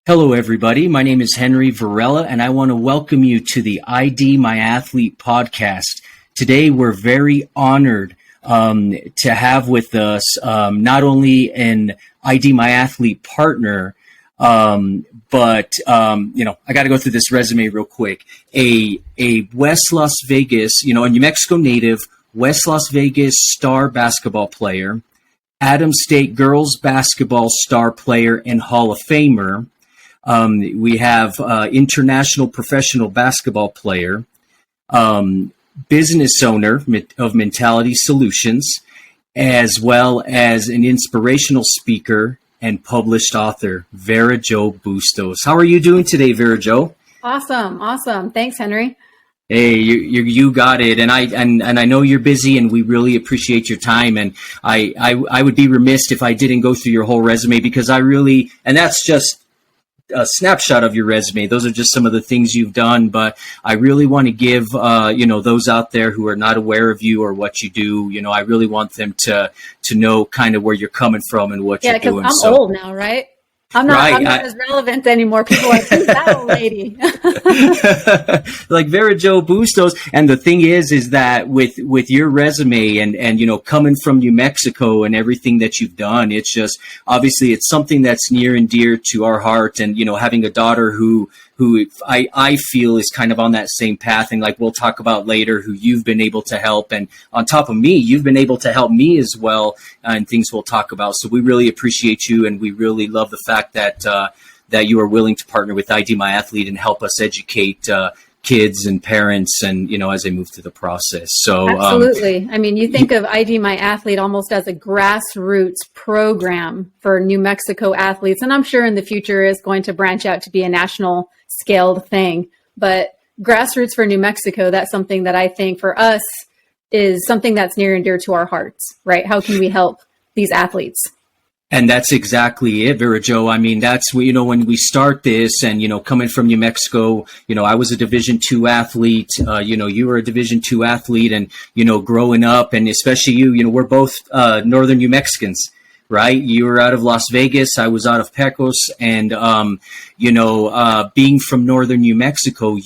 Hello, everybody. My name is Henry Varela, and I want to welcome you to the ID My Athlete podcast. Today, we're very honored to have with us not only an ID My Athlete partner, but I got to go through this resume real quick. A West Las Vegas, a New Mexico native, West Las Vegas star basketball player, Adams State girls basketball star player and Hall of Famer. We have international professional basketball player, business owner of Mentality Solutions, as well as an inspirational speaker and published author, Vera Jo Bustos. How are you doing today, Vera Jo? Awesome. Thanks, Henry. Hey, you got it, and I know you're busy, and we really appreciate your time. And I would be remiss if I didn't go through your whole resume, because and that's just a snapshot of your resume. Those are just some of the things you've done, but I really want to give those out there who are not aware of you or what you do. I really want them to know kind of where you're coming from and what you're doing. Yeah, because I'm old now, right? I'm not as relevant anymore. People are like, who's that old lady? Like Vera Jo Bustos. And the thing is that with your resume and coming from New Mexico and everything that you've done, it's just, obviously it's something that's near and dear to our heart. And, having a daughter who I feel is kind of on that same path, and like we'll talk about later, who you've been able to help. And on top of me, you've been able to help me as well, and things we'll talk about. So we really appreciate you, and we really love the fact that you are willing to partner with ID My Athlete and help us educate kids and parents, and as they move through the process. So absolutely. You think of ID My Athlete almost as a grassroots program for New Mexico athletes, and I'm sure in the future is going to branch out to be a national scaled thing. But grassroots for New Mexico, that's something that I think for us is something that's near and dear to our hearts, right? How can we help these athletes? And that's exactly it, Vera Jo. That's, when we start this, and, coming from New Mexico, I was a Division II athlete, you were a Division II athlete, and, growing up, and especially you, we're both Northern New Mexicans, right? You were out of Las Vegas. I was out of Pecos. And, being from Northern New Mexico,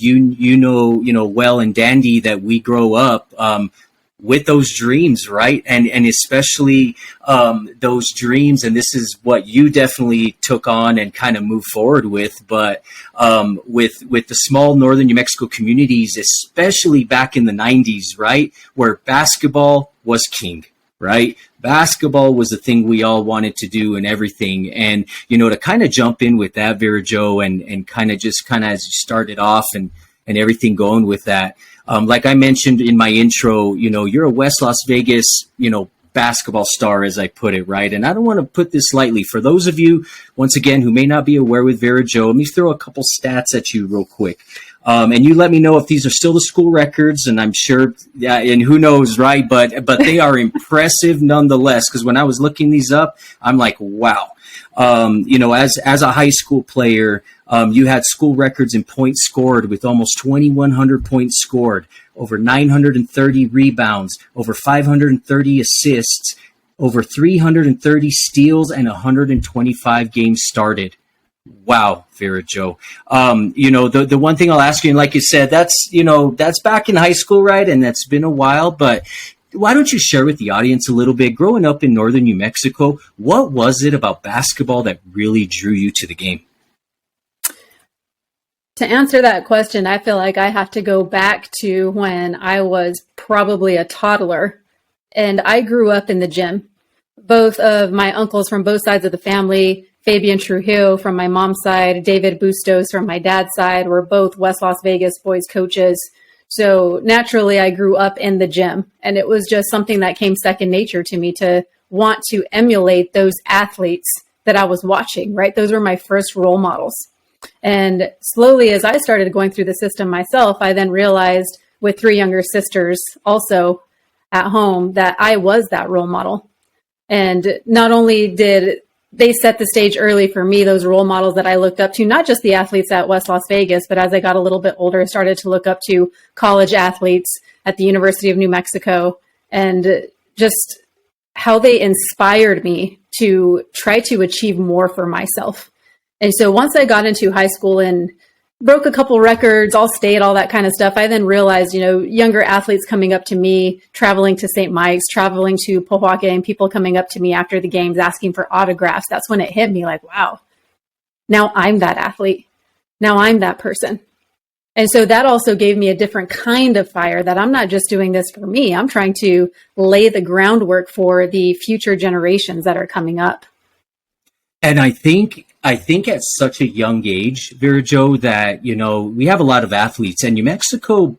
well and dandy that we grow up, with those dreams, right? And especially those dreams, and this is what you definitely took on and kind of moved forward with, but with the small Northern New Mexico communities, especially back in the 90s, right? Where basketball was king, right? Basketball was the thing we all wanted to do and everything. And, to kind of jump in with that, Vera Jo, and kind of as you started off and everything going with that. Like I mentioned in my intro, you're a West Las Vegas, basketball star, as I put it, right? And I don't want to put this lightly. For those of you, once again, who may not be aware with Vera Jo, let me throw a couple stats at you real quick. And you let me know if these are still the school records, and I'm sure, and who knows, right? But they are impressive nonetheless, because when I was looking these up, I'm like, wow. As a high school player, you had school records in points scored with almost 2,100 points scored, over 930 rebounds, over 530 assists, over 330 steals, and 125 games started. Wow, Vera Jo. The one thing I'll ask you, and like you said, that's back in high school, right? And that's been a while, but why don't you share with the audience a little bit, growing up in Northern New Mexico, what was it about basketball that really drew you to the game? To answer that question, I feel like I have to go back to when I was probably a toddler, and I grew up in the gym. Both of my uncles from both sides of the family, Fabian Trujillo from my mom's side, David Bustos from my dad's side, were both West Las Vegas boys coaches. So naturally, I grew up in the gym, and it was just something that came second nature to me to want to emulate those athletes that I was watching, right? Those were my first role models. And slowly, as I started going through the system myself, I then realized with 3 younger sisters also at home that I was that role model. And not only did they set the stage early for me, those role models that I looked up to, not just the athletes at West Las Vegas, but as I got a little bit older, I started to look up to college athletes at the University of New Mexico, and just how they inspired me to try to achieve more for myself. And so once I got into high school and broke a couple records, all state, all that kind of stuff, I then realized, younger athletes coming up to me, traveling to St. Mike's, traveling to Pojoaque, and people coming up to me after the games asking for autographs. That's when it hit me like, wow, now I'm that athlete. Now I'm that person. And so that also gave me a different kind of fire, that I'm not just doing this for me. I'm trying to lay the groundwork for the future generations that are coming up. And I think at such a young age, Vera Jo, that, we have a lot of athletes, and New Mexico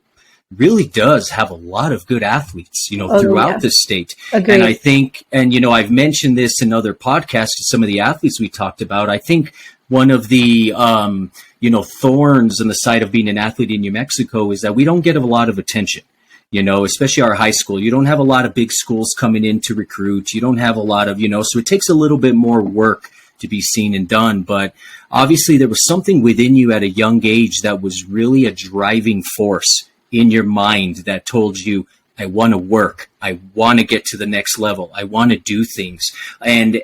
really does have a lot of good athletes, throughout the state. Agreed. And I think, I've mentioned this in other podcasts to some of the athletes we talked about. I think one of the, thorns in the side of being an athlete in New Mexico is that we don't get a lot of attention, especially our high school. You don't have a lot of big schools coming in to recruit. You don't have a lot of, so it takes a little bit more work to be seen and done. But obviously there was something within you at a young age that was really a driving force in your mind that told you, I want to work. I want to get to the next level. I want to do things. And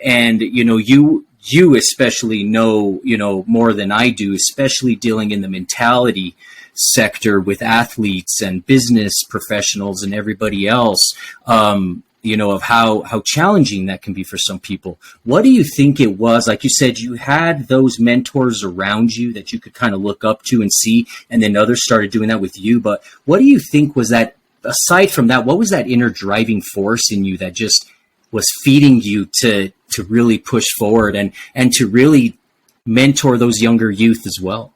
you especially know, more than I do, especially dealing in the mentality sector with athletes and business professionals and everybody else, of how challenging that can be for some people. What do you think it was? Like you said, you had those mentors around you that you could kind of look up to and see, and then others started doing that with you. But what do you think was that, aside from that, what was that inner driving force in you that just was feeding you to really push forward and to really mentor those younger youth as well?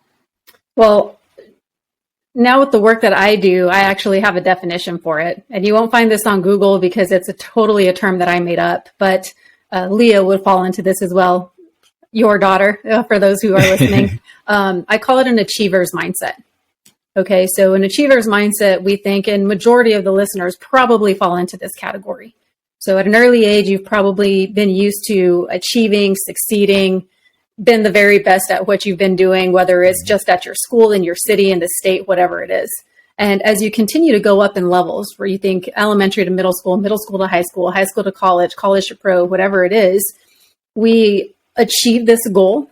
Well, now with the work that I do, I actually have a definition for it. And you won't find this on Google because it's totally a term that I made up. But Leah would fall into this as well. Your daughter, for those who are listening. I call it an achiever's mindset. Okay, so an achiever's mindset, we think, and majority of the listeners probably fall into this category. So at an early age, you've probably been used to achieving, succeeding, been the very best at what you've been doing, whether it's just at your school, in your city, in the state, whatever it is. And as you continue to go up in levels, where you think elementary to middle school to high school to college to pro, whatever it is, we achieve this goal.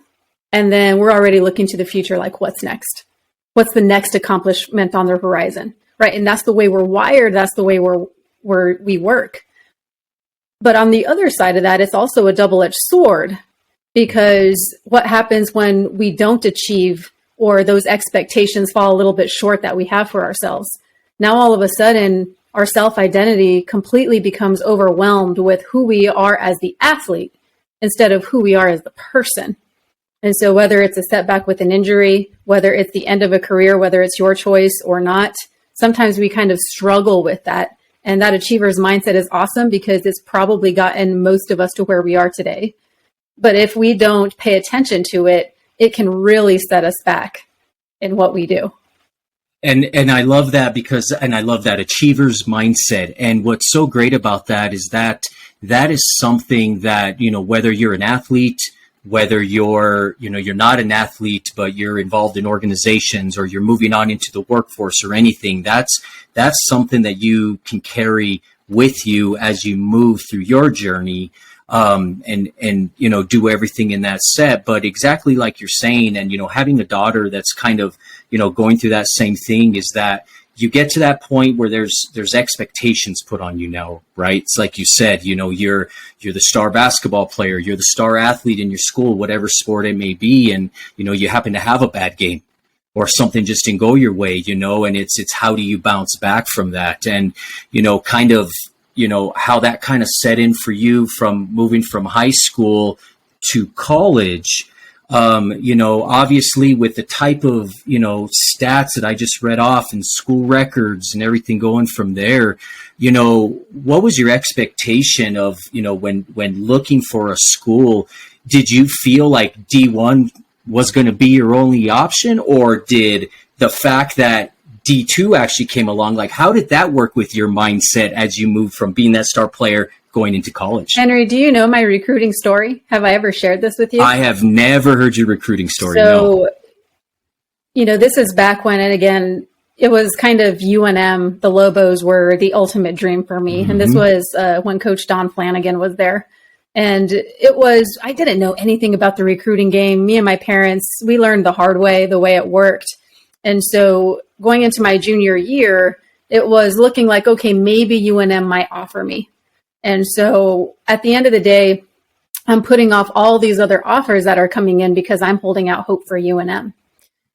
And then we're already looking to the future, like what's next? What's the next accomplishment on the horizon, right? And that's the way we're wired. That's the way we work. But on the other side of that, it's also a double-edged sword, because what happens when we don't achieve, or those expectations fall a little bit short that we have for ourselves? Now, all of a sudden, our self-identity completely becomes overwhelmed with who we are as the athlete instead of who we are as the person. And so whether it's a setback with an injury, whether it's the end of a career, whether it's your choice or not, sometimes we kind of struggle with that. And that achiever's mindset is awesome because it's probably gotten most of us to where we are today. But if we don't pay attention to it, it can really set us back in what we do. And I love that I love that achiever's mindset. And what's so great about that is that is something that, whether you're an athlete, whether you're not an athlete, but you're involved in organizations, or you're moving on into the workforce or anything, that's something that you can carry with you as you move through your journey, and do everything in that set. But exactly like you're saying, and, having a daughter that's kind of, going through that same thing, is that you get to that point where there's expectations put on you now, right? It's like you said, you're the star basketball player, you're the star athlete in your school, whatever sport it may be. And, you happen to have a bad game or something just didn't go your way, and it's how do you bounce back from that? And, kind of, how that kind of set in for you from moving from high school to college. Obviously with the type of, stats that I just read off and school records and everything going from there, what was your expectation of, when looking for a school? Did you feel like D1 was going to be your only option, or did the fact that D2 actually came along, like how did that work with your mindset as you moved from being that star player going into college? Henry, do you know my recruiting story? Have I ever shared this with you? I have never heard your recruiting story. So, this is back when, and again, it was kind of UNM, the Lobos were the ultimate dream for me. Mm-hmm. And this was when Coach Don Flanagan was there. And I didn't know anything about the recruiting game. Me and my parents, we learned the hard way, the way it worked. And so going into my junior year, it was looking like, okay, maybe UNM might offer me. And so at the end of the day, I'm putting off all these other offers that are coming in because I'm holding out hope for UNM.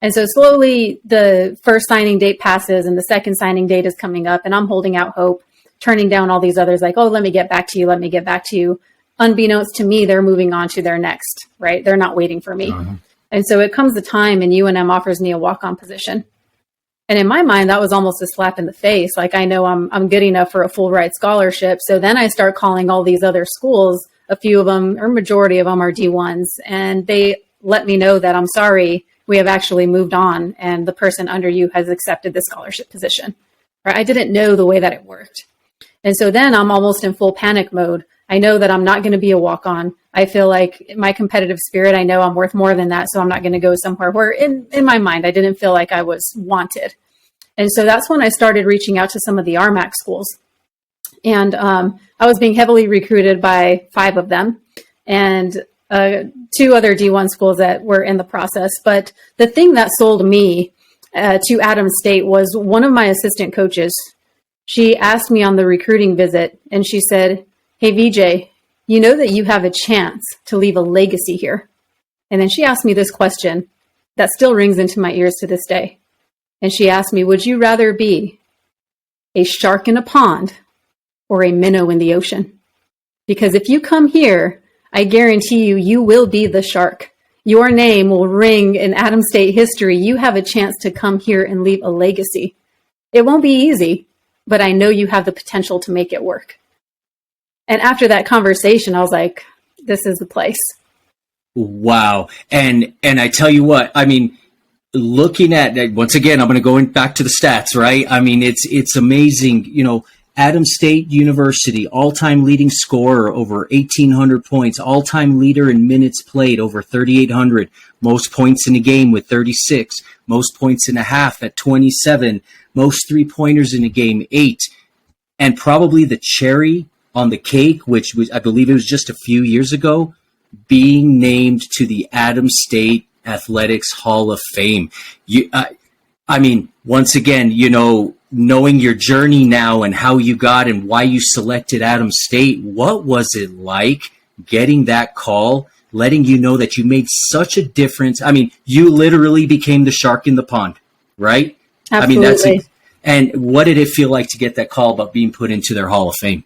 And so slowly the first signing date passes and the second signing date is coming up, and I'm holding out hope, turning down all these others like, oh, let me get back to you. Let me get back to you. Unbeknownst to me, they're moving on to their next, right? They're not waiting for me. Uh-huh. And so it comes the time and UNM offers me a walk-on position. And in my mind, that was almost a slap in the face. Like, I know I'm good enough for a full ride scholarship. So then I start calling all these other schools. A few of them, or majority of them, are D1s. And they let me know that, I'm sorry, we have actually moved on and the person under you has accepted the scholarship position. Right? I didn't know the way that it worked. And so then I'm almost in full panic mode. I know that I'm not going to be a walk-on. I feel like my competitive spirit, I know I'm worth more than that. So I'm not going to go somewhere where in my mind, I didn't feel like I was wanted. And so that's when I started reaching out to some of the RMAC schools. And I was being heavily recruited by 5 of them and 2 other D1 schools that were in the process. But the thing that sold me to Adams State was one of my assistant coaches. She asked me on the recruiting visit and she said, hey, VJ, you know that you have a chance to leave a legacy here. And then she asked me this question that still rings into my ears to this day. And she asked me, would you rather be a shark in a pond or a minnow in the ocean? Because if you come here, I guarantee you, you will be the shark. Your name will ring in Adams State history. You have a chance to come here and leave a legacy. It won't be easy, but I know you have the potential to make it work. And after that conversation, I was like, this is the place. Wow. And I tell you what, I mean, looking at, once again, I'm going to go back to the stats, right? I mean, it's amazing, you know, Adams State University, all-time leading scorer, over 1,800 points, all-time leader in minutes played, over 3,800, most points in a game with 36, most points in a half at 27, most three-pointers in a game, 8, and probably the cherry on the cake, which was, I believe it was just a few years ago, being named to the Adams State Athletics Hall of Fame. I mean, once again, you know, knowing your journey now and how you got and why you selected Adams State, what was it like getting that call, letting you know that you made such a difference? I mean, you literally became the shark in the pond, right? Absolutely. I mean, and what did it feel like to get that call about being put into their Hall of Fame?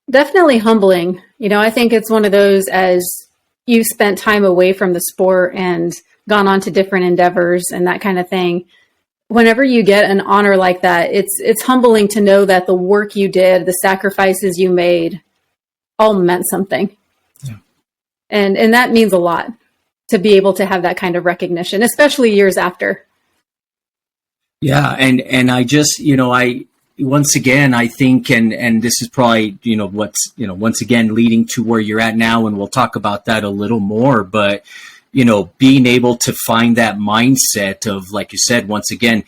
Definitely humbling. You know, I think it's one of those, as you spent time away from the sport and gone on to different endeavors and that kind of thing. Whenever you get an honor like that, it's humbling to know that the work you did, the sacrifices you made, all meant something. Yeah. And that means a lot to be able to have that kind of recognition, especially years after. Yeah, and I just, you know, once again, I think, and this is probably, you know, what's, you know, once again, leading to where you're at now, and we'll talk about that a little more, but, you know, being able to find that mindset of, like you said, once again,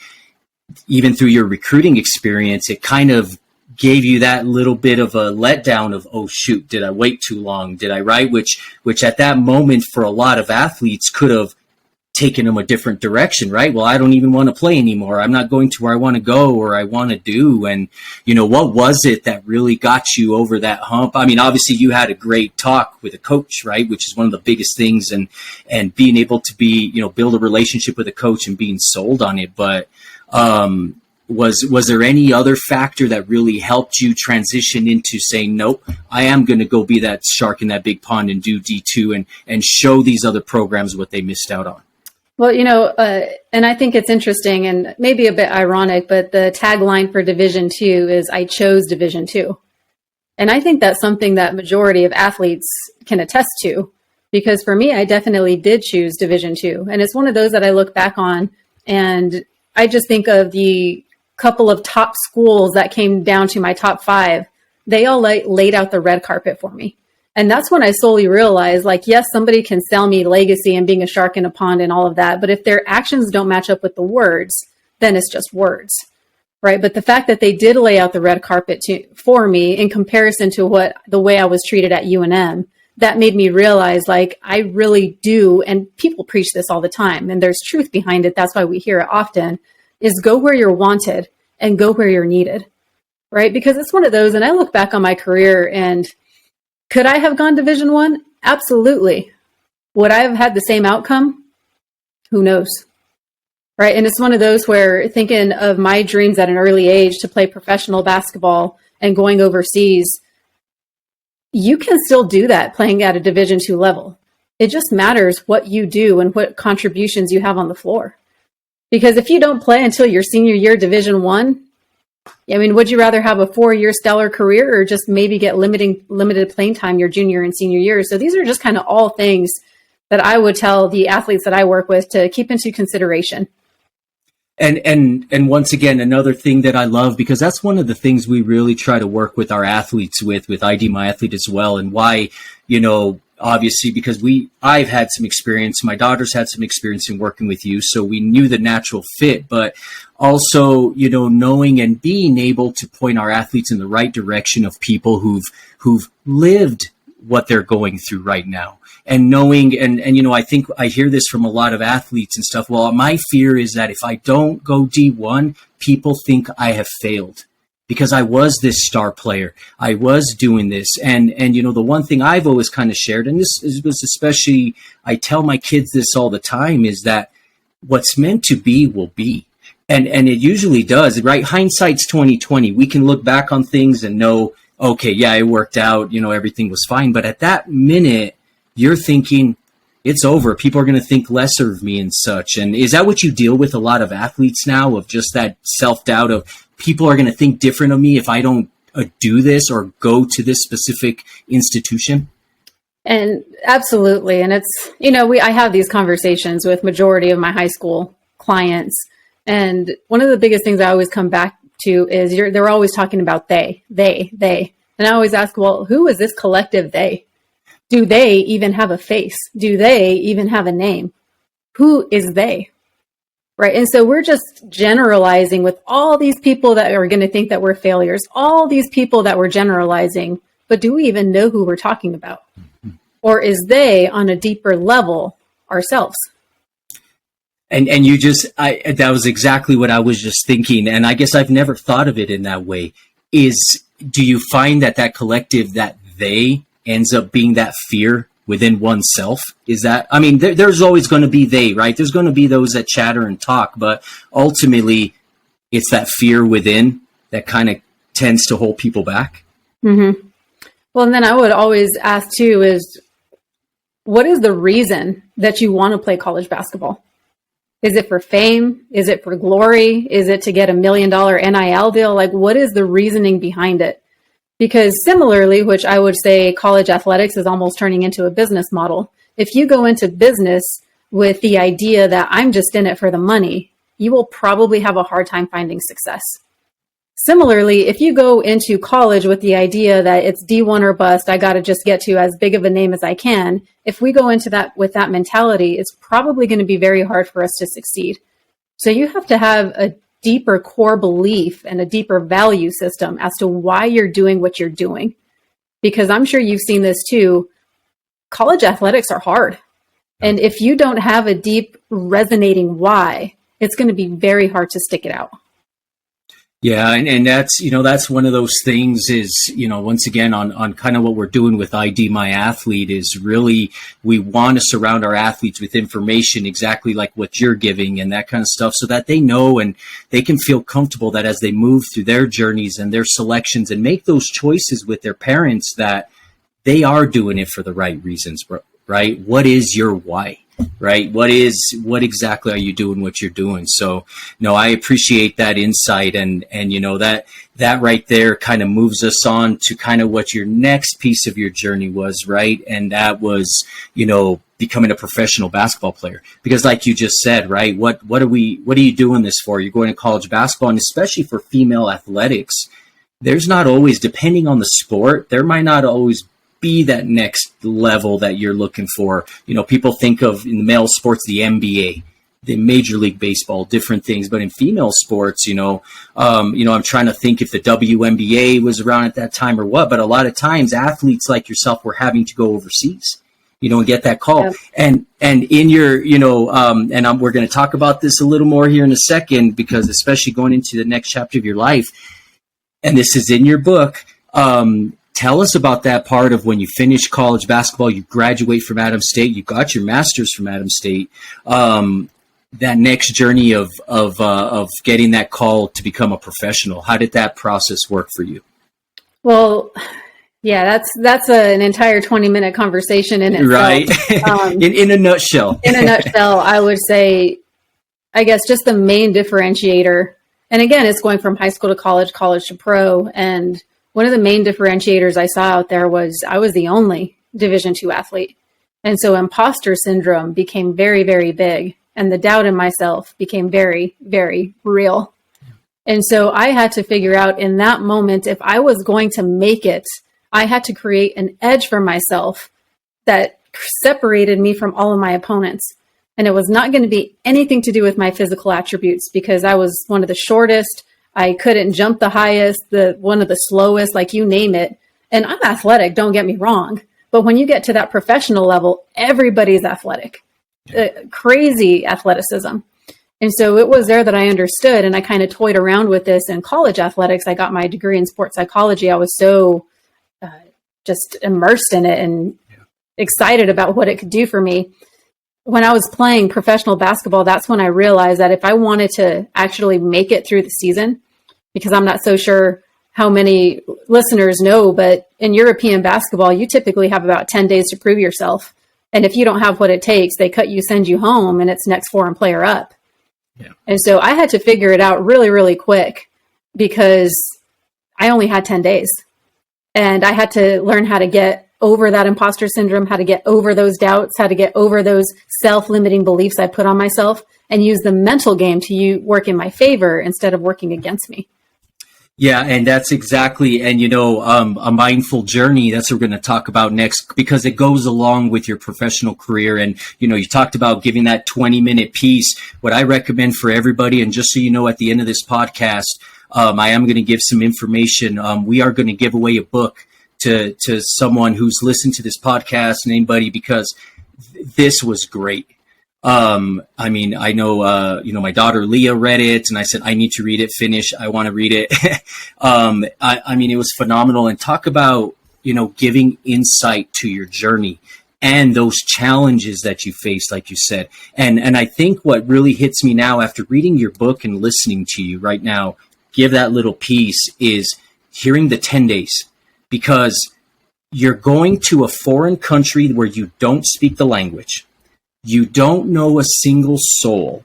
even through your recruiting experience, it kind of gave you that little bit of a letdown of, oh, shoot, did I wait too long? Did I write? Which at that moment for a lot of athletes could have taken them a different direction, right? Well, I don't even want to play anymore. I'm not going to where I want to go or I want to do. And, you know, what was it that really got you over that hump? I mean, obviously you had a great talk with a coach, right? Which is one of the biggest things, and being able to be, you know, build a relationship with a coach and being sold on it. But, was there any other factor that really helped you transition into saying, nope, I am going to go be that shark in that big pond and do D2 and show these other programs what they missed out on? Well, you know, and I think it's interesting and maybe a bit ironic, but the tagline for Division II is I chose Division II. And I think that's something that majority of athletes can attest to, because for me, I definitely did choose Division II. And it's one of those that I look back on and I just think of the couple of top schools that came down to my top 5. They all laid out the red carpet for me. And that's when I solely realized, like, yes, somebody can sell me legacy and being a shark in a pond and all of that. But if their actions don't match up with the words, then it's just words. right? But the fact that they did lay out the red carpet for me in comparison to the way I was treated at UNM, that made me realize, like, I really do, and people preach this all the time, and there's truth behind it. That's why we hear it often, is go where you're wanted and go where you're needed, right? Because it's one of those, and I look back on my career, and could I have gone Division I? Absolutely. Would I have had the same outcome? Who knows? Right. And it's one of those where thinking of my dreams at an early age to play professional basketball and going overseas, you can still do that playing at a Division II level. It just matters what you do and what contributions you have on the floor. Because if you don't play until your senior year Division I mean, would you rather have a 4-year stellar career or just maybe get limited playing time your junior and senior years? So these are just kind of all things that I would tell the athletes that I work with to keep into consideration. And once again, another thing that I love, because that's one of the things we really try to work with our athletes with ID My Athlete as well. And why, obviously, because I've had some experience, my daughter's had some experience in working with you. So we knew the natural fit, but also, knowing and being able to point our athletes in the right direction of people who've lived what they're going through right now. And knowing, and I think I hear this from a lot of athletes and stuff. Well, my fear is that if I don't go D1, people think I have failed because I was this star player. I was doing this. And the one thing I've always kind of shared, and this was especially, I tell my kids this all the time, is that what's meant to be will be. And it usually does, right? Hindsight's 20/20. We can look back on things and know, okay, yeah, it worked out, everything was fine. But at that minute, you're thinking it's over. People are going to think lesser of me and such. And is that what you deal with a lot of athletes now, of just that self-doubt of people are going to think different of me if I don't do this or go to this specific institution? And absolutely. And it's, I have these conversations with majority of my high school clients. And one of the biggest things I always come back to is they're always talking about they. And I always ask, well, who is this collective they? Do they even have a face? Do they even have a name? Who is they? Right. And so we're just generalizing with all these people that are going to think that we're failures, all these people that we're generalizing, but do we even know who we're talking about? Or is they on a deeper level ourselves? And that was exactly what I was just thinking. And I guess I've never thought of it in that way. Do you find that collective, that they, ends up being that fear within oneself? Is that, there's always going to be they, right? There's going to be those that chatter and talk, but ultimately it's that fear within that kind of tends to hold people back. Mm-hmm. Well, and then I would always ask too, is what is the reason that you want to play college basketball? Is it for fame? Is it for glory? Is it to get $1 million NIL deal? Like, what is the reasoning behind it? Because similarly, which I would say college athletics is almost turning into a business model. If you go into business with the idea that I'm just in it for the money, you will probably have a hard time finding success. Similarly, if you go into college with the idea that it's D1 or bust, I got to just get to as big of a name as I can. If we go into that with that mentality, it's probably going to be very hard for us to succeed. So you have to have a deeper core belief and a deeper value system as to why you're doing what you're doing. Because I'm sure you've seen this too. College athletics are hard. And if you don't have a deep resonating why, it's going to be very hard to stick it out. Yeah. And that's one of those things is, once again, on kind of what we're doing with ID My Athlete is really, we want to surround our athletes with information exactly like what you're giving and that kind of stuff so that they know and they can feel comfortable that as they move through their journeys and their selections and make those choices with their parents, that they are doing it for the right reasons, right? What is your why? Right? What exactly are you doing what you're doing? So, I appreciate that insight and that right there kind of moves us on to kind of what your next piece of your journey was, right? And that was, becoming a professional basketball player. Because like you just said, right? What are you doing this for? You're going to college basketball, and especially for female athletics, there's not always, depending on the sport, there might not always be that next level that you're looking for. People think of in the male sports, the NBA, the Major League Baseball, different things. But in female sports, I'm trying to think if the WNBA was around at that time or what. But a lot of times, athletes like yourself were having to go overseas, and get that call. Yep. And in your, we're going to talk about this a little more here in a second, because especially going into the next chapter of your life, and this is in your book. Tell us about that part of when you finish college basketball, you graduate from Adams State, you got your master's from Adams State. That next journey of getting that call to become a professional. How did that process work for you? Well, yeah, that's an entire 20-minute conversation in itself. Right. In a nutshell. In a nutshell, I would say, I guess just the main differentiator, and again, it's going from high school to college to pro, and one of the main differentiators I saw out there was I was the only Division II athlete. And so imposter syndrome became very, very big. And the doubt in myself became very, very real. And so I had to figure out in that moment, if I was going to make it, I had to create an edge for myself that separated me from all of my opponents. And it was not going to be anything to do with my physical attributes, because I was one of the shortest. I couldn't jump the highest, one of the slowest, like you name it. And I'm athletic, don't get me wrong. But when you get to that professional level, everybody's athletic. Crazy athleticism. And so it was there that I understood, and I kind of toyed around with this in college athletics. I got my degree in sports psychology. I was so just immersed in it and excited about what it could do for me. When I was playing professional basketball, that's when I realized that if I wanted to actually make it through the season, because I'm not so sure how many listeners know, but in European basketball, you typically have about 10 days to prove yourself. And if you don't have what it takes, they cut you, send you home, and it's next foreign player up. Yeah. And so I had to figure it out really, really quick, because I only had 10 days. And I had to learn how to get over that imposter syndrome, how to get over those doubts, how to get over those self-limiting beliefs I put on myself, and use the mental game to work in my favor instead of working against me. Yeah, and that's exactly, and a mindful journey, that's what we're going to talk about next, because it goes along with your professional career. And, you talked about giving that 20-minute piece. What I recommend for everybody, and just so you know, at the end of this podcast, I am going to give some information. We are going to give away a book to someone who's listened to this podcast, and anybody, because this was great. I know, my daughter Leah read it, and I said, I need to read it, I want to read it. It was phenomenal. And talk about, giving insight to your journey and those challenges that you faced, like you said. And I think what really hits me now after reading your book and listening to you right now, give that little piece, is hearing the 10 days, because you're going to a foreign country where you don't speak the language. You don't know a single soul.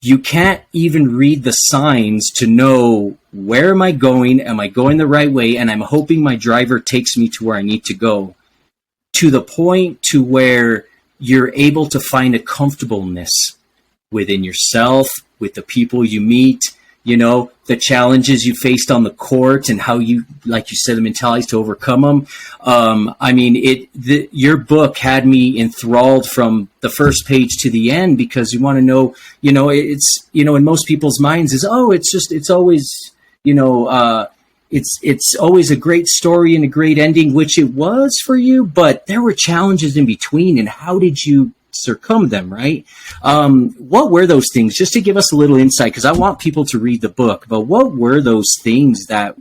You can't even read the signs to know, where am I going? Am I going the right way? And I'm hoping my driver takes me to where I need to go. To the point to where you're able to find a comfortableness within yourself, with the people you meet, the challenges you faced on the court, and how you, like you said, the mentality to overcome them. Your book had me enthralled from the first page to the end, because you want to know, it's, in most people's minds is, it's always a great story and a great ending, which it was for you, but there were challenges in between, and how did you circum them, right? What were those things? Just to give us a little insight, because I want people to read the book, but what were those things that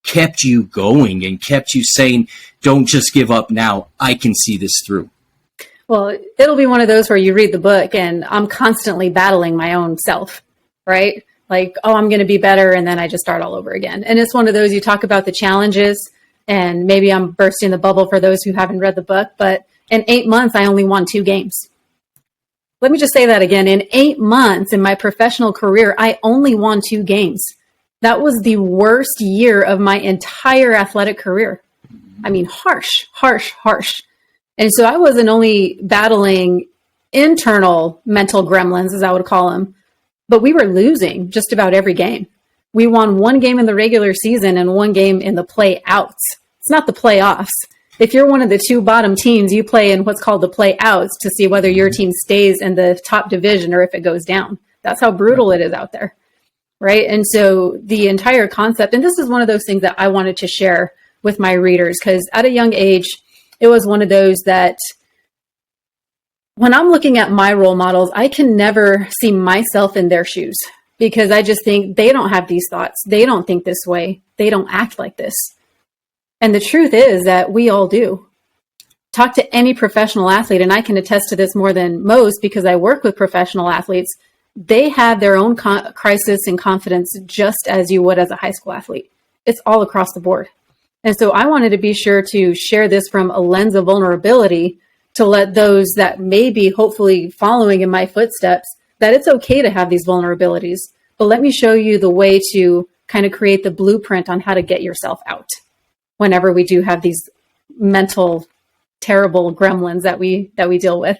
kept you going and kept you saying, don't just give up now, I can see this through? Well, it'll be one of those where you read the book and I'm constantly battling my own self, right? Like, I'm going to be better. And then I just start all over again. And it's one of those, you talk about the challenges, and maybe I'm bursting the bubble for those who haven't read the book, but in 8 months, I only won 2 games. Let me just say that again. In 8 months in my professional career, I only won 2 games. That was the worst year of my entire athletic career. Harsh. And so I wasn't only battling internal mental gremlins, as I would call them, but we were losing just about every game. We won 1 game in the regular season and 1 game in the play-outs. It's not the playoffs. if you're one of the two bottom teams, you play in what's called the play outs to see whether your team stays in the top division or if it goes down. That's how brutal it is out there. Right. And so the entire concept, and this is one of those things that I wanted to share with my readers, because at a young age, it was one of those that when I'm looking at my role models, I can never see myself in their shoes, because I just think they don't have these thoughts. They don't think this way. They don't act like this. And the truth is that we all do. Talk to any professional athlete, and I can attest to this more than most because I work with professional athletes. They have their own crisis and confidence just as you would as a high school athlete. It's all across the board. And so I wanted to be sure to share this from a lens of vulnerability to let those that may be hopefully following in my footsteps that it's okay to have these vulnerabilities. But let me show you the way to kind of create the blueprint on how to get yourself out whenever we do have these mental, terrible gremlins that we deal with.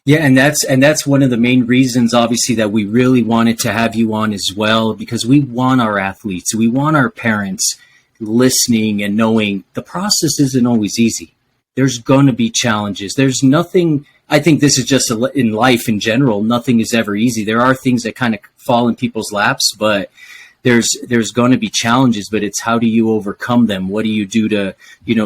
Yeah, and that's one of the main reasons, obviously, that we really wanted to have you on as well, because we want our athletes, we want our parents listening and knowing the process isn't always easy. There's going to be challenges. There's nothing, I think this is just in life in general, nothing is ever easy. There are things that kind of fall in people's laps, but there's going to be challenges, but it's how do you overcome them? What do you do to,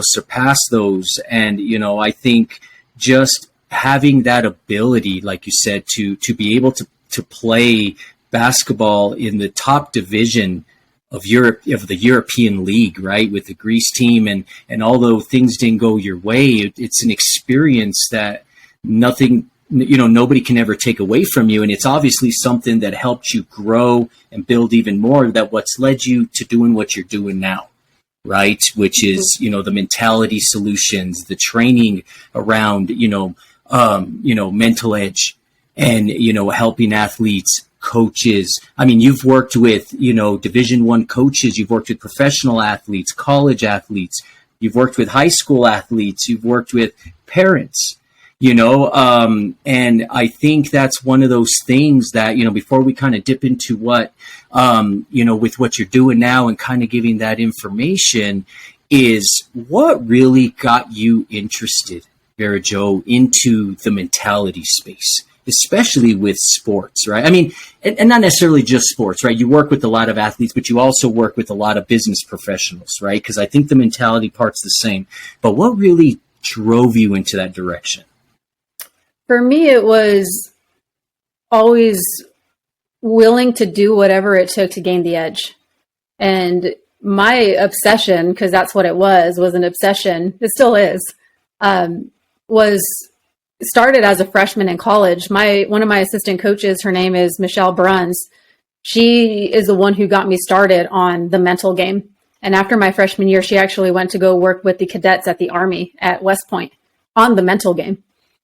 surpass those? And, I think just having that ability, like you said, to be able to play basketball in the top division of Europe, of the European League, right, with the Greece team, and although things didn't go your way, it's an experience that nobody can ever take away from you, and it's obviously something that helped you grow and build even more. That what's led you to doing what you're doing now, right? Which is the mentality solutions, the training around mental edge, and helping athletes, coaches. I mean, you've worked with Division I coaches, you've worked with professional athletes, college athletes, you've worked with high school athletes, you've worked with parents, and I think that's one of those things that before we kind of dip into what with what you're doing now and kind of giving that information, is what really got you interested, Vera Jo, into the mentality space, especially with sports, right? I mean, and not necessarily just sports, right? You work with a lot of athletes, but you also work with a lot of business professionals, right? Because I think the mentality part's the same. But what really drove you into that direction? For me, it was always willing to do whatever it took to gain the edge. And my obsession, because that's what it was an obsession, it still is, was started as a freshman in college. One of my assistant coaches, her name is Michelle Bruns. She is the one who got me started on the mental game. And after my freshman year, she actually went to go work with the cadets at the Army at West Point on the mental game.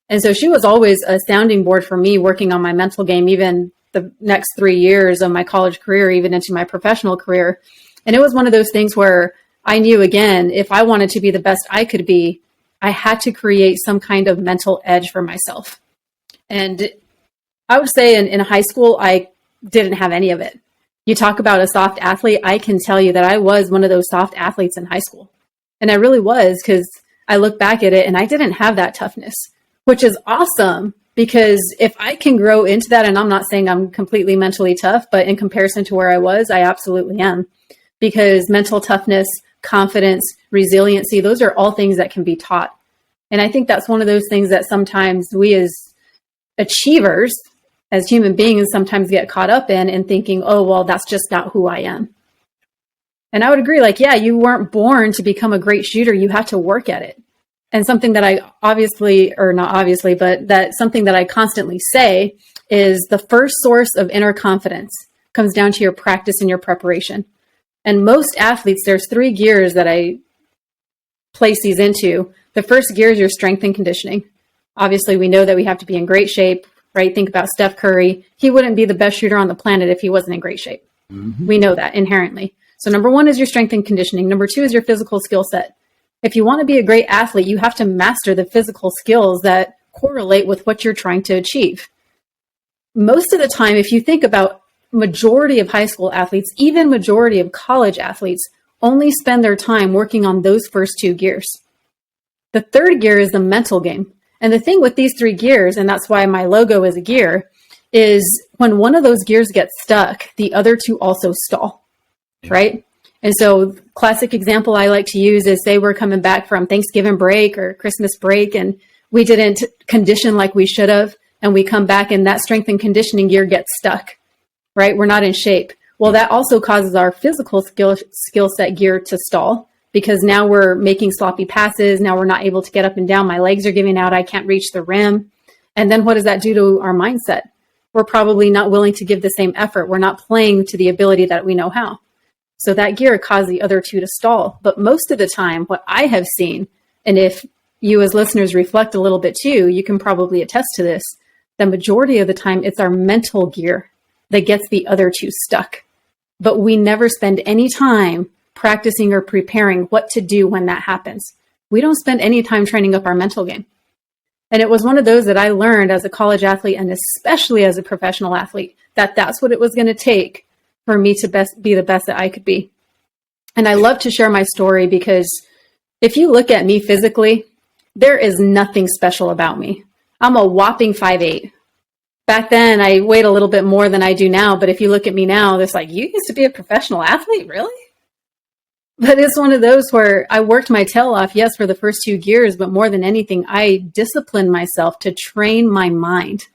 And so she was always a sounding board for me working on my mental game, even the next 3 years of my college career, even into my professional career. And it was one of those things where I knew, again, if I wanted to be the best I could be, I had to create some kind of mental edge for myself. And I would say in high school, I didn't have any of it. You talk about a soft athlete, I can tell you that I was one of those soft athletes in high school. And I really was, because I look back at it and I didn't have that toughness, which is awesome, because if I can grow into that, and I'm not saying I'm completely mentally tough, but in comparison to where I was, I absolutely am. Because mental toughness, confidence, resiliency, those are all things that can be taught. And I think that's one of those things that sometimes we as achievers, as human beings, sometimes get caught up in thinking, oh, well, that's just not who I am. And I would agree, you weren't born to become a great shooter. You have to work at it. And something that I something that I constantly say is the first source of inner confidence comes down to your practice and your preparation. And most athletes, there's 3 gears that I place these into. The first gear is your strength and conditioning. Obviously, we know that we have to be in great shape, right? Think about Steph Curry. He wouldn't be the best shooter on the planet if he wasn't in great shape. Mm-hmm. We know that inherently. So number 1 is your strength and conditioning. Number 2 is your physical skill set. If you want to be a great athlete, you have to master the physical skills that correlate with what you're trying to achieve. Most of the time, if you think about majority of high school athletes, even majority of college athletes, only spend their time working on those first 2 gears. The third gear is the mental game. And the thing with these three gears, and that's why my logo is a gear, is when one of those gears gets stuck, the other two also stall, right? And so classic example I like to use is, say we're coming back from Thanksgiving break or Christmas break and we didn't condition like we should have, and we come back and that strength and conditioning gear gets stuck, right? We're not in shape. Well, that also causes our physical skill set gear to stall, because now we're making sloppy passes. Now we're not able to get up and down. My legs are giving out. I can't reach the rim. And then what does that do to our mindset? We're probably not willing to give the same effort. We're not playing to the ability that we know how. So that gear caused the other two to stall. But most of the time, what I have seen, and if you as listeners reflect a little bit too, you can probably attest to this, the majority of the time, it's our mental gear that gets the other two stuck. But we never spend any time practicing or preparing what to do when that happens. We don't spend any time training up our mental game. And it was one of those that I learned as a college athlete, and especially as a professional athlete, that that's what it was going to take for me to be the best that I could be. And I love to share my story, because if you look at me physically, there is nothing special about me. I'm a whopping 5'8". Back then, I weighed a little bit more than I do now. But if you look at me now, it's like, you used to be a professional athlete, really? But it's one of those where I worked my tail off, yes, for the first 2 years, but more than anything, I disciplined myself to train my mind.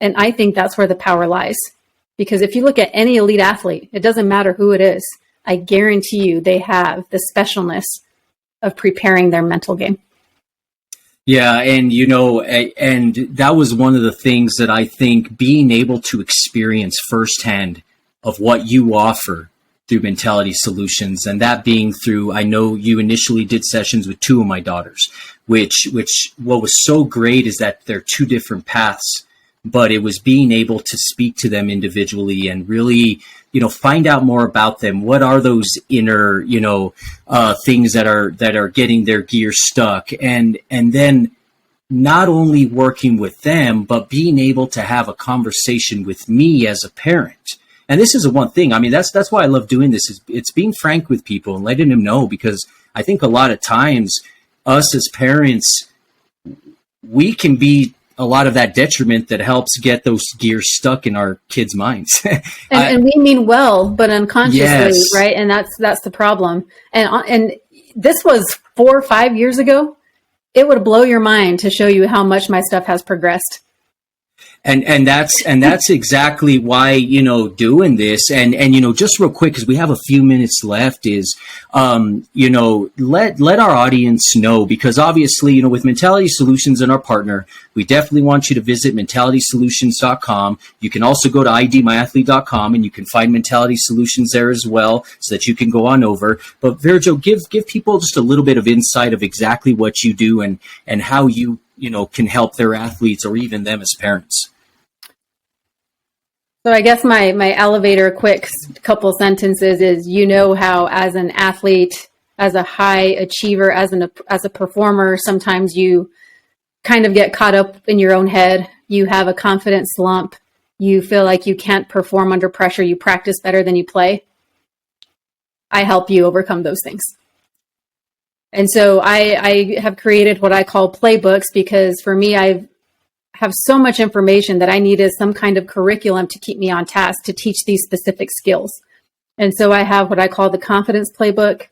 And I think that's where the power lies. Because if you look at any elite athlete, it doesn't matter who it is, I guarantee you they have the specialness of preparing their mental game. Yeah, and and that was one of the things that I think being able to experience firsthand of what you offer through Mentality Solutions, and that being through, I know you initially did sessions with 2 of my daughters, which what was so great is that they're 2 different paths, but it was being able to speak to them individually and really, find out more about them. What are those inner, things that are getting their gear stuck, and then not only working with them, but being able to have a conversation with me as a parent. And this is the one thing, I mean, that's why I love doing this, is it's being frank with people and letting them know, because I think a lot of times us as parents, we can be a lot of that detriment that helps get those gears stuck in our kids' minds. and we mean well, but unconsciously, yes. Right? And that's the problem. And this was 4 or 5 years ago. It would blow your mind to show you how much my stuff has progressed. And that's exactly why, doing this and just real quick, because we have a few minutes left, is, let our audience know, because obviously, with Mentality Solutions and our partner, we definitely want you to visit mentalitysolutions.com. You can also go to idmyathlete.com and you can find Mentality Solutions there as well, so that you can go on over. But Vera Jo, give people just a little bit of insight of exactly what you do and how you can help their athletes or even them as parents. So I guess my elevator quick couple sentences is, how as an athlete, as a high achiever, as a performer, sometimes you kind of get caught up in your own head. You have a confidence slump. You feel like you can't perform under pressure. You practice better than you play. I help you overcome those things. And so I have created what I call playbooks, because for me, I have so much information that I needed some kind of curriculum to keep me on task to teach these specific skills. And so I have what I call the confidence playbook,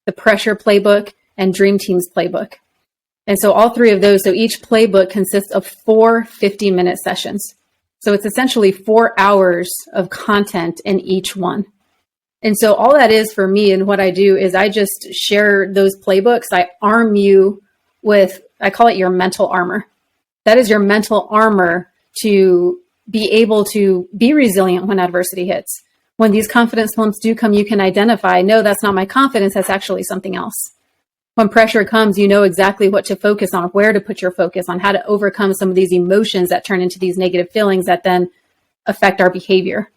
the pressure playbook, and dream teams playbook. And so all 3 of those, so each playbook consists of 4 50-minute sessions. So it's essentially 4 hours of content in each one. And so all that is for me, and what I do is I just share those playbooks. I arm you with, I call it your mental armor. That is your mental armor to be able to be resilient when adversity hits. When these confidence slumps do come, you can identify, no, that's not my confidence, that's actually something else. When pressure comes, you know exactly what to focus on, where to put your focus on, how to overcome some of these emotions that turn into these negative feelings that then affect our behavior.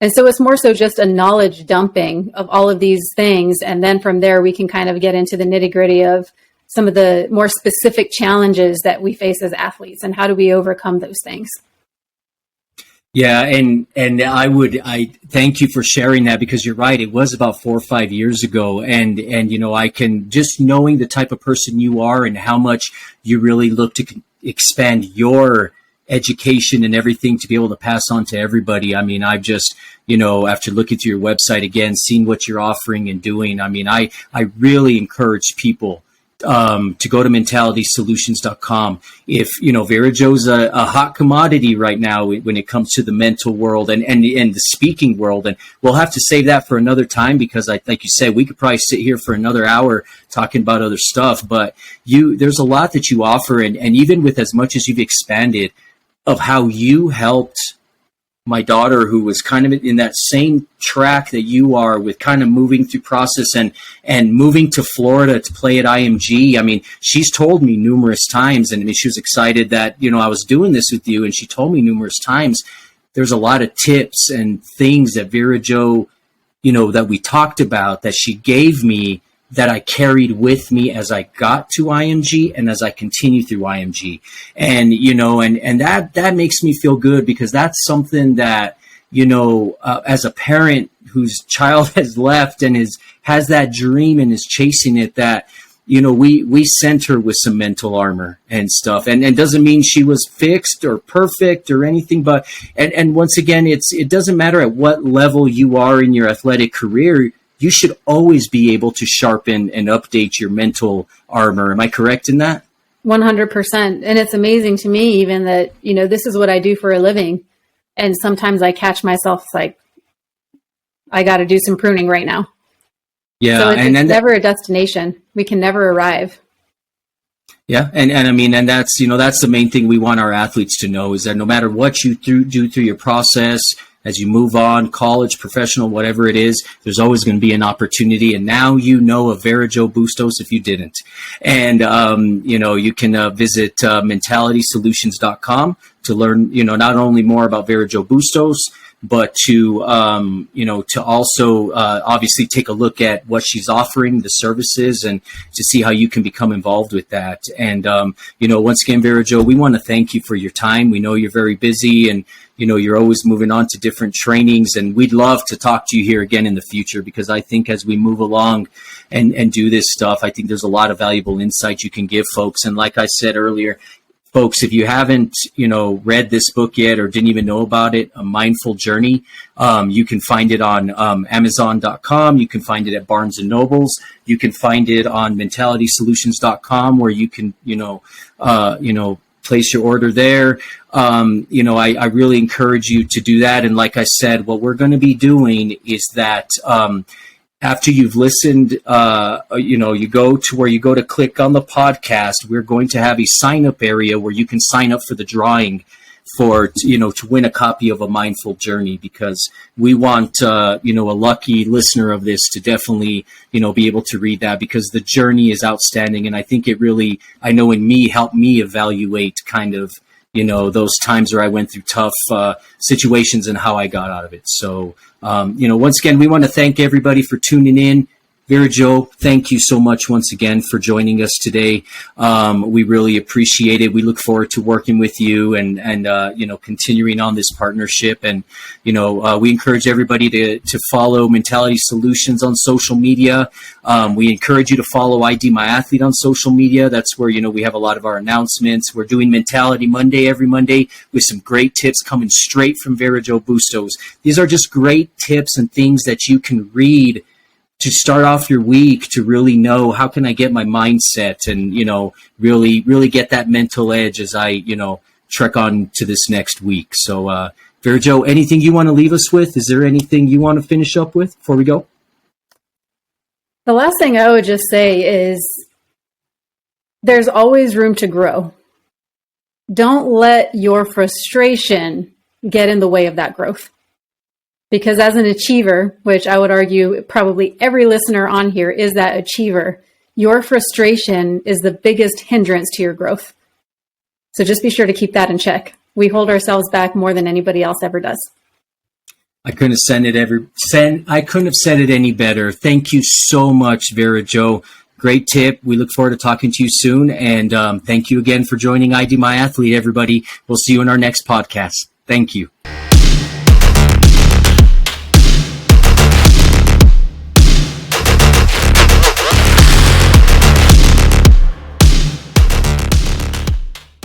And so it's more so just a knowledge dumping of all of these things. And then from there, we can kind of get into the nitty gritty of some of the more specific challenges that we face as athletes and how do we overcome those things. Yeah, and I thank you for sharing that, because you're right. It was about 4 or 5 years ago, and I can, just knowing the type of person you are and how much you really look to expand your education and everything to be able to pass on to everybody. I mean, I've just, after looking through your website again, seeing what you're offering and doing. I mean, I really encourage people to go to mentalitysolutions.com. If Vera Jo's a hot commodity right now when it comes to the mental world and the speaking world, and we'll have to save that for another time, because like you said, we could probably sit here for another hour talking about other stuff. But there's a lot that you offer, and even with as much as you've expanded of how you helped my daughter, who was kind of in that same track that you are, with kind of moving through process and moving to Florida to play at IMG. I mean, she's told me numerous times, and I mean, she was excited that, I was doing this with you. And she told me numerous times, there's a lot of tips and things that Vera Jo, that we talked about, that she gave me, that I carried with me as I got to IMG and as I continue through IMG. And, and that makes me feel good, because that's something that, as a parent whose child has left and has that dream and is chasing it, that, we sent her with some mental armor and stuff, and doesn't mean she was fixed or perfect or anything, but, and once again, it doesn't matter at what level you are in your athletic career. You should always be able to sharpen and update your mental armor. Am I correct in that? 100%. And it's amazing to me even that, this is what I do for a living. And sometimes I catch myself like, I got to do some pruning right now. Yeah. So it's never a destination. We can never arrive. Yeah. And I mean, and that's, that's the main thing we want our athletes to know, is that no matter what you do through your process, as you move on, college, professional, whatever it is, there's always going to be an opportunity. And now of Vera Jo Bustos if you didn't. And, you can visit mentalitysolutions.com to learn, not only more about Vera Jo Bustos, but to also obviously take a look at what she's offering, the services, and to see how you can become involved with that. And, once again, Vera Jo, we want to thank you for your time. We know you're very busy, and, you're always moving on to different trainings, and we'd love to talk to you here again in the future, because I think as we move along and do this stuff, I think there's a lot of valuable insight you can give folks. And like I said earlier, folks, if you haven't, read this book yet or didn't even know about it, A Mindful Journey, you can find it on Amazon.com. You can find it at Barnes and Nobles. You can find it on mentalitysolutions.com, where you can, place your order there. I really encourage you to do that. And like I said, what we're going to be doing is that after you've listened, you go to where you go to click on the podcast. We're going to have a sign up area where you can sign up for the drawing to win a copy of A Mindful Journey, because we want, a lucky listener of this to definitely, be able to read that, because the journey is outstanding. And I think it really, I know in me, helped me evaluate kind of, those times where I went through tough situations and how I got out of it. So, once again, we want to thank everybody for tuning in. Vera Jo, thank you so much once again for joining us today. We really appreciate it. We look forward to working with you and continuing on this partnership. And, we encourage everybody to follow Mentality Solutions on social media. We encourage you to follow ID My Athlete on social media. That's where, we have a lot of our announcements. We're doing Mentality Monday every Monday with some great tips coming straight from Vera Jo Bustos. These are just great tips and things that you can read to start off your week, to really know, how can I get my mindset and, really get that mental edge as I, trek on to this next week. So, Vera Jo, anything you want to leave us with? Is there anything you want to finish up with before we go? The last thing I would just say is there's always room to grow. Don't let your frustration get in the way of that growth. Because as an achiever, which I would argue probably every listener on here is that achiever, your frustration is the biggest hindrance to your growth. So just be sure to keep that in check. We hold ourselves back more than anybody else ever does. I couldn't have said it any better. Thank you so much, Vera Jo. Great tip. We look forward to talking to you soon. And thank you again for joining ID My Athlete, everybody. We'll see you in our next podcast. Thank you.